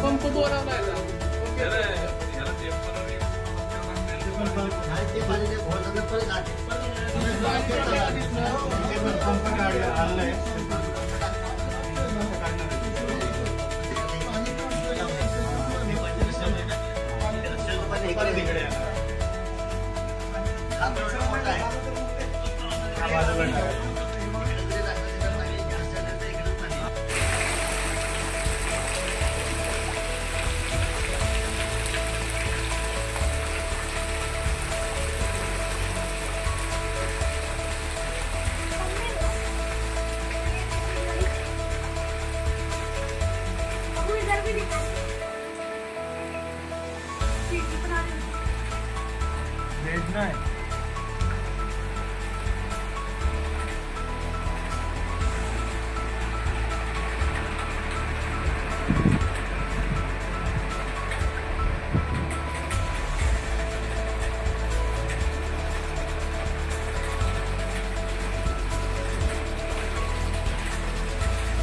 Pump बोलावलाय भेजना है।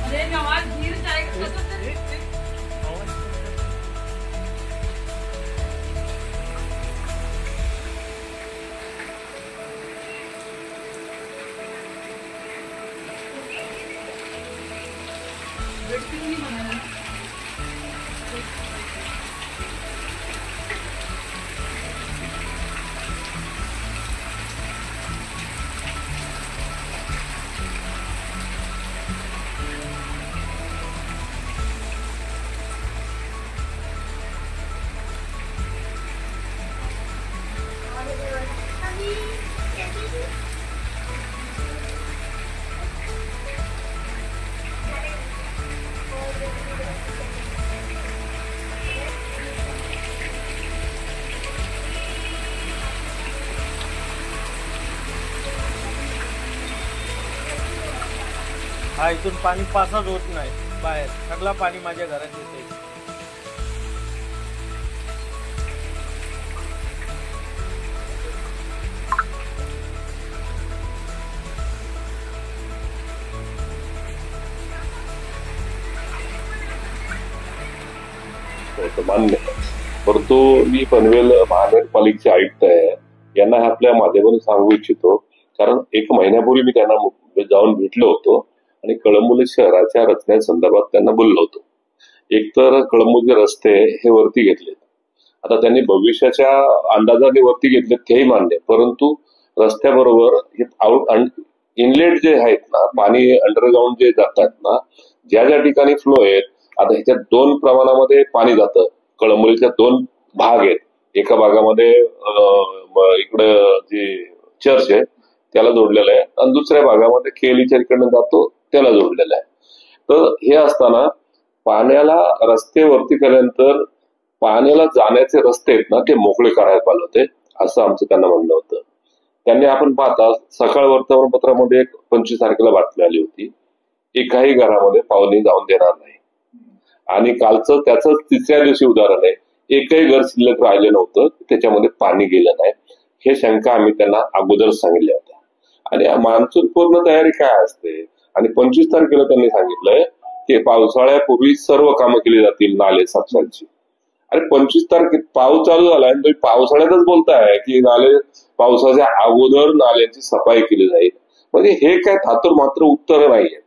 अरे नवाज गिर जाएगा हा इथून पाणी पासच होत नाही बाहेर, सगळं पाणी माझ्या घरात येते. मान्य, परंतु मी पनवेल महानगरपालिकेचे आयुक्त आहे, यांना आपल्या माध्यमातून सांगू इच्छितो. कारण एक महिन्यापूर्वी मी त्यांना जाऊन भेटलो होतो आणि कळंबोली शहराच्या रचनेसंदर्भात त्यांना बोललो होतो. एकतर कळंबोली रस्ते हे वरती घेतलेत, आता त्यांनी भविष्याच्या अंदाजाने वरती घेतलेत तेही मान्य, परंतु रस्त्याबरोबर हे इनलेट जे आहेत ना, पाणी अंडरग्राऊंड जे जातात ना, ज्या ज्या ठिकाणी फ्लो आहेत, आता ह्याच्यात दोन प्रमाणामध्ये पाणी जातं. कळंबोलीच्या दोन भाग आहेत, एका भागामध्ये इकडं जे चर्च आहे त्याला जोडलेलं आहे आणि दुसऱ्या भागामध्ये केलीच्या इकडनं जातो त्याला जोडलेलं आहे. तर हे असताना पाण्याला रस्ते वरती केल्यानंतर पाण्याला जाण्याचे रस्ते आहेत ना ते मोकळे करायला पाहिजे होते, असं आमचं त्यांना म्हणणं होतं. त्यांनी आपण पाहता सकाळ वर्तमानपत्रामध्ये 25 तारखेला बातमी आली होती, एकाही घरामध्ये पाणी जाऊन देणार नाही. आणि कालचं त्याच तिसऱ्या दिवशी उदाहरण आहे, एकही घर शिल्लक राहिलं नव्हतं, त्याच्यामध्ये पाणी गेलं नाही. हे शंका आम्ही त्यांना अगोदरच सांगितल्या होत्या. आणि मान्सून पूर्ण तयारी काय असते, आणि 25 तारखेला त्यांनी सांगितलंय की पावसाळ्यापूर्वी सर्व कामं केली जातील नाले साफसफाईची. आणि 25 तारखेत पाऊस चालू झालाय आणि तुम्ही पावसाळ्यातच बोलताय की नाले पावसाच्या अगोदर नाल्यांची सफाई केली जाईल. म्हणजे हे काय थातूर मात्र उत्तर नाहीये.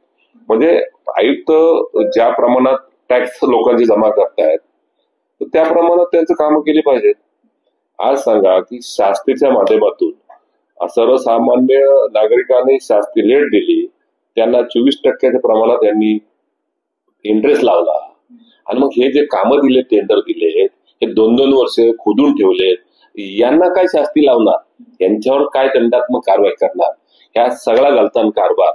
म्हणजे आयुक्त ज्या प्रमाणात टॅक्स लोकांची जमा करतायत त्या प्रमाणात त्यांचं कामं केली पाहिजेत. आज सांगा की शास्तीच्या माध्यमातून सर्वसामान्य नागरिकांनी शास्ती लेट दिली, त्यांना 24% प्रमाणात त्यांनी इंटरेस्ट लावला, आणि मग हे जे कामं दिले, टेंडर दिले, हे 2-2 वर्ष खोदून ठेवलेत, यांना काय शास्ती लावणार, यांच्यावर काय दंडात्मक कारवाई करणार, ह्या सगळा गलतान कारभार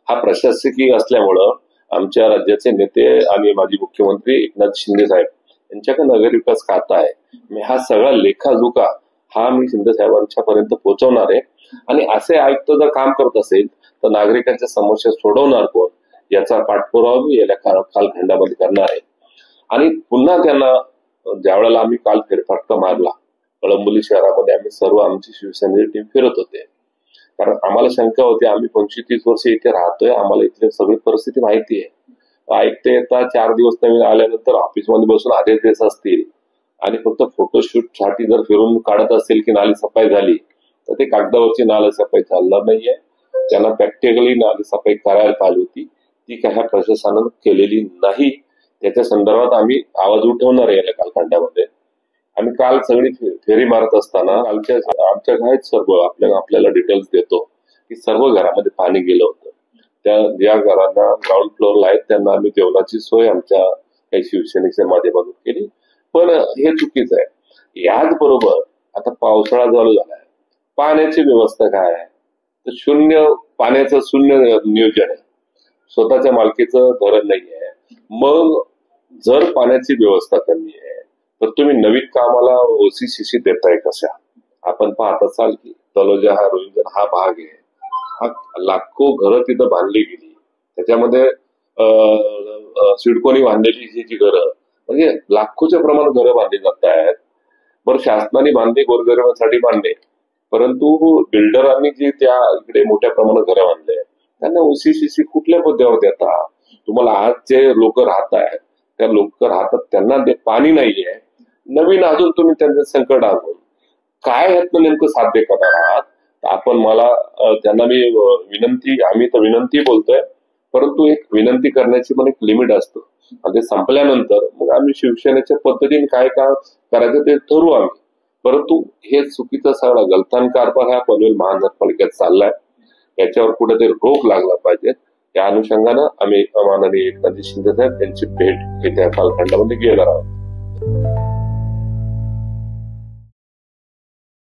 हा प्रशासकीय असल्यामुळं आमच्या राज्याचे नेते आणि माजी मुख्यमंत्री एकनाथ शिंदे साहेब यांच्याकडे नगरविकास खाता आहे, हा सगळा लेखाजोखा हा मी शिंदे साहेबांच्या पर्यंत पोहोचवणार आहे. आणि असे आयुक्त जर काम करत असेल तर नागरिकांच्या समस्या सोडवणार कोण, याचा पाठपुरावा मी या कालखंडामध्ये करणार आहे. आणि पुन्हा त्यांना ज्यावेळेला आम्ही काल फेरफटका मारला कळंबोली शहरामध्ये, आम्ही सर्व आमची शिवसेनेची टीम फिरत होते, कारण आम्हाला शंका होती. आम्ही 25-30 वर्ष इथे राहतोय, आम्हाला इथली सगळी परिस्थिती माहिती आहे. ऐकते येता 4 दिवस नवीन आल्यानंतर ऑफिसमध्ये बसून आधेच देत असतील आणि फक्त फोटोशूट साठी जर फिरून काढत असेल की नाली सफाई झाली, तर ते कागदावरची नाली सफाई चालणार नाहीये. त्यांना प्रॅक्टिकली नाली सफाई करायला पाहिजे होती, ती काही प्रशासनानं केलेली नाही. त्याच्या संदर्भात आम्ही आवाज उठवणार आहे या कालखंडामध्ये. आम्ही काल सगळी फेरी मारत असताना आमच्या आहेत सर्व आपल्याला डिटेल्स देतो की सर्व घरामध्ये पाणी गेलं होतं. त्या ज्या घरांना ग्राउंड फ्लोअरला आहेत त्यांना आम्ही जेवणाची सोय आमच्या काही शिवसैनिकच्या माध्यमातून केली, पण हे चुकीचं आहे. याचबरोबर आता पावसाळा चालू झालाय, पाण्याची व्यवस्था काय आहे, तर पाण्याचं शून्य नियोजन आहे. स्वतःच्या मालकीचं धरण नाही आहे. मग जर पाण्याची व्यवस्था कमी आहे तर तुम्ही नवीन कामाला OCCC देताय कशा? आपण पाहत असाल की तलोजा हा रोहिंजन हा भाग आहे, हा लाखो घरं तिथं बांधली गेली. त्याच्यामध्ये सिडकोनी बांधलेली ही जी घरं, म्हणजे लाखोच्या प्रमाणात घरं बांधली जात आहेत. बरं, शासनाने बांधली, गोरगरिबांसाठी बांधले, परंतु बिल्डरांनी जे त्या इकडे मोठ्या प्रमाणात घरं बांधले त्यांना OCCC कुठल्या मुद्द्यावर देता? तुम्हाला आज जे लोक राहत आहेत त्या लोक राहतात त्यांना ते पाणी नाहीये, नवीन अजून तुम्ही त्यांचं संकट आणून काय ह्यातनं नेमकं साध्य करणार आहात? आपण मला त्यांना मी आम्ही तर विनंती बोलतोय, परंतु एक विनंती करण्याची पण एक लिमिट असतं आणि ते संपल्यानंतर मग आम्ही शिवसेनेच्या पद्धतीने काय काम करायचं ते ठरवू आम्ही. परंतु हे चुकीचा सगळा गलथान कारभार हा पनवेल महानगरपालिकेत चाललाय, याच्यावर कुठेतरी रोख लागला पाहिजे. त्या अनुषंगानं आम्ही माननीय एकनाथ शिंदे साहेब त्यांची भेट येत्या कालखंडामध्ये घेणार आहोत.